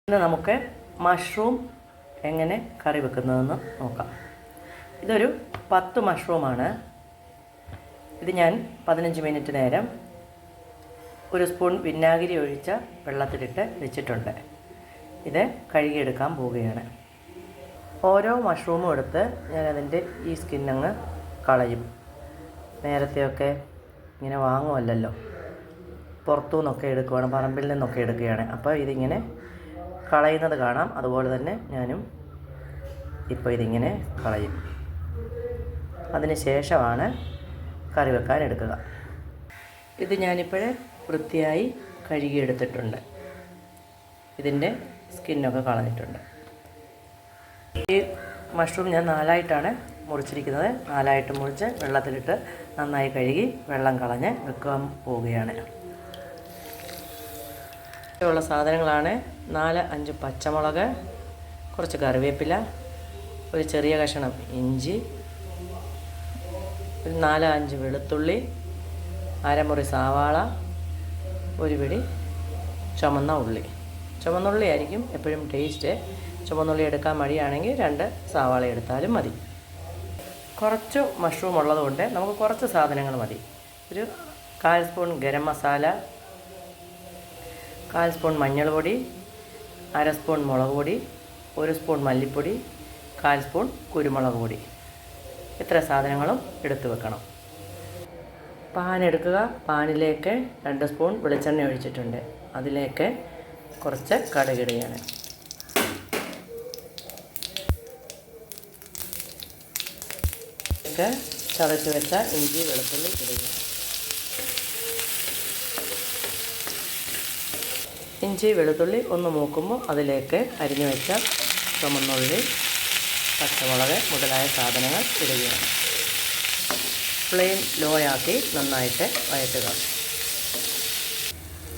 ഇന്ന് നമുക്ക് മഷ്റൂം എങ്ങനെ കറി വെക്കുന്നതെന്ന് നോക്കാം. ഇതൊരു 10 മഷ്റൂമാണ്. ഇത് ഞാൻ 15 മിനിറ്റ് നേരം 1 സ്പൂൺ വിനാഗിരി ഒഴിച്ച വെള്ളത്തിലിട്ട് വെച്ചിട്ടുണ്ട്. ഇത് കഴുകിയെടുക്കാൻ പോവുകയാണ്. ഓരോ മഷ്റൂമും എടുത്ത് ഞാൻ അതിൻ്റെ ഈ സ്കിന്നങ്ങ് കളയും. നേരത്തെയൊക്കെ ഇങ്ങനെ വാങ്ങുമല്ലോ, പുറത്തു നിന്നൊക്കെ എടുക്കുകയാണ്, പറമ്പിൽ നിന്നൊക്കെ എടുക്കുകയാണ്. അപ്പോൾ ഇതിങ്ങനെ കളയുന്നത് കാണാം. അതുപോലെ തന്നെ ഞാനും ഇപ്പോൾ ഇതിങ്ങനെ കളയും. അതിന് ശേഷമാണ് കറി വെക്കാൻ എടുക്കുക. ഇത് ഞാനിപ്പോഴേ വൃത്തിയായി കഴുകിയെടുത്തിട്ടുണ്ട്. ഇതിൻ്റെ സ്കിന്നൊക്കെ കളഞ്ഞിട്ടുണ്ട്. ഈ മഷ്റൂം ഞാൻ 4ആയിട്ടാണ് മുറിച്ചിരിക്കുന്നത്. 4ആയിട്ട് മുറിച്ച് വെള്ളത്തിലിട്ട് നന്നായി കഴുകി വെള്ളം കളഞ്ഞ് വെക്കാൻ പോവുകയാണ്. ഉള്ള സാധനങ്ങളാണ് 4-5 പച്ചമുളക്, കുറച്ച് കറിവേപ്പില, ഒരു ചെറിയ കഷ്ണം ഇഞ്ചി, ഒരു 4-5 വെളുത്തുള്ളി, അരമുറി സവാള, ഒരു പിടി ചുമന്ന ഉള്ളി. ചുമന്നുള്ളി ആയിരിക്കും എപ്പോഴും ടേസ്റ്റ്. ചുമന്നുള്ളി എടുക്കാൻ മടിയാണെങ്കിൽ 2 സവാള എടുത്താലും മതി. കുറച്ച് മഷ്റൂം ഉള്ളതുകൊണ്ട് നമുക്ക് കുറച്ച് സാധനങ്ങൾ മതി. ഒരു 1/4 സ്പൂൺ ഗരം മസാല, 1/4 സ്പൂൺ മഞ്ഞൾപ്പൊടി, 1/2 സ്പൂൺ മുളക് പൊടി, 1 സ്പൂൺ മല്ലിപ്പൊടി, 1/4 സ്പൂൺ കുരുമുളക് പൊടി. ഇത്ര സാധനങ്ങളും എടുത്തു വെക്കണം. പാൻ എടുക്കുക. പാനിലേക്ക് 2 സ്പൂൺ വെളിച്ചെണ്ണ ഒഴിച്ചിട്ടുണ്ട്. അതിലേക്ക് കുറച്ച് കടുകിടുകയാണ്. ചതച്ച് വെച്ച ഇഞ്ചി വെളുത്തുള്ളി ഇടുക. ഇഞ്ചി വെളുത്തുള്ളി ഒന്ന് മൂക്കുമ്പോൾ അതിലേക്ക് അരിഞ്ഞു വെച്ച ചുമന്നുള്ളി, പച്ചമുളക് മുതലായ സാധനങ്ങൾ ഇടുകയാണ്. ഫ്ലെയിം ലോ ആക്കി നന്നായിട്ട് വഴറ്റുക.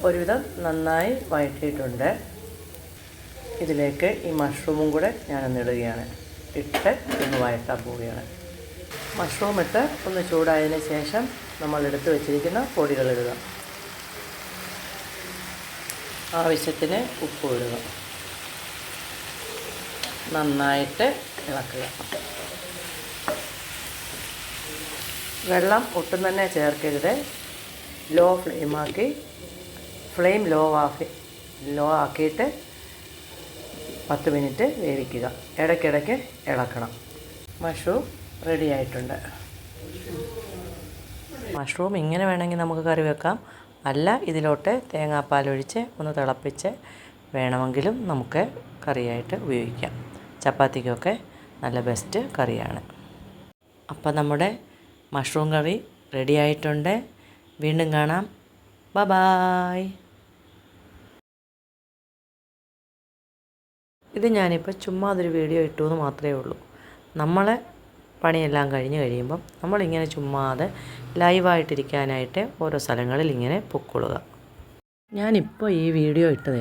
ഒരുവിധം നന്നായി വഴറ്റിയിട്ടുണ്ട്. ഇതിലേക്ക് ഈ മഷ്റൂമും കൂടെ ഞാനൊന്ന് ഇടുകയാണ്. ഇട്ട് ഒന്ന് വഴറ്റാൻ പോവുകയാണ്. മഷ്റൂം ഇട്ട് ഒന്ന് ചൂടായതിന് ശേഷം നമ്മൾ എടുത്ത് വെച്ചിരിക്കുന്ന പൊടികൾ ഇടുക. ആവശ്യത്തിന് ഉപ്പ് ഇടുക. നന്നായിട്ട് ഇളക്കുക. വെള്ളം ഒട്ടും തന്നെ ചേർക്കരുത്. ഫ്ലെയിം ലോ ആക്കിയിട്ട് 10 മിനിറ്റ് വേവിക്കുക. ഇടയ്ക്കിടയ്ക്ക് ഇളക്കണം. മഷ്റൂം റെഡി ആയിട്ടുണ്ട്. മഷ്റൂം ഇങ്ങനെ വേണമെങ്കിൽ നമുക്ക് കറി വെക്കാം. അല്ല, ഇതിലോട്ട് തേങ്ങാപ്പാലൊഴിച്ച് ഒന്ന് തിളപ്പിച്ച് വേണമെങ്കിലും നമുക്ക് കറിയായിട്ട് ഉപയോഗിക്കാം. ചപ്പാത്തിക്കൊക്കെ നല്ല ബെസ്റ്റ് കറിയാണ്. അപ്പം നമ്മുടെ മഷ്റൂം കറി റെഡി ആയിട്ടുണ്ട്. വീണ്ടും കാണാം. ബൈ. ഇത് ഞാനിപ്പോൾ ചുമ്മാ അതൊരു വീഡിയോ ഇട്ടു എന്ന് മാത്രമേ ഉള്ളൂ. നമ്മളെ പണിയെല്ലാം കഴിഞ്ഞ് കഴിയുമ്പം നമ്മളിങ്ങനെ ചുമ്മാതെ ലൈവായിട്ടിരിക്കാനായിട്ട് ഓരോ സ്ഥലങ്ങളിൽ ഇങ്ങനെ പൊക്കൊള്ളുക. ഞാനിപ്പോൾ ഈ വീഡിയോ ഇട്ടത്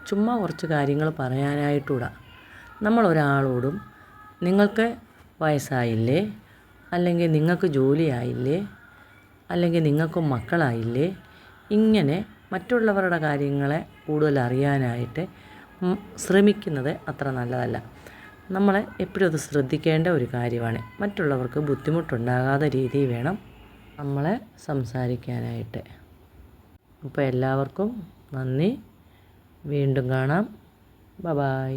ചുമ്മാ കുറച്ച് കാര്യങ്ങൾ പറയാനായിട്ടൂടാ. നമ്മളൊരാളോടും നിങ്ങൾക്ക് വയസ്സായില്ലേ, അല്ലെങ്കിൽ നിങ്ങൾക്ക് ജോലിയായില്ലേ, അല്ലെങ്കിൽ നിങ്ങൾക്ക് മക്കളായില്ലേ, ഇങ്ങനെ മറ്റുള്ളവരുടെ കാര്യങ്ങളെ കൂടുതൽ അറിയാനായിട്ട് ശ്രമിക്കുന്നത് അത്ര നല്ലതല്ല. നമ്മൾ എപ്പോഴും അത് ശ്രദ്ധിക്കേണ്ട ഒരു കാര്യമാണ്. മറ്റുള്ളവർക്ക് ബുദ്ധിമുട്ടുണ്ടാകാത്ത രീതിയിൽ വേണം നമ്മൾ സംസാരിക്കാനായിട്ട്. അപ്പോൾ എല്ലാവർക്കും നന്ദി. വീണ്ടും കാണാം. ബൈ.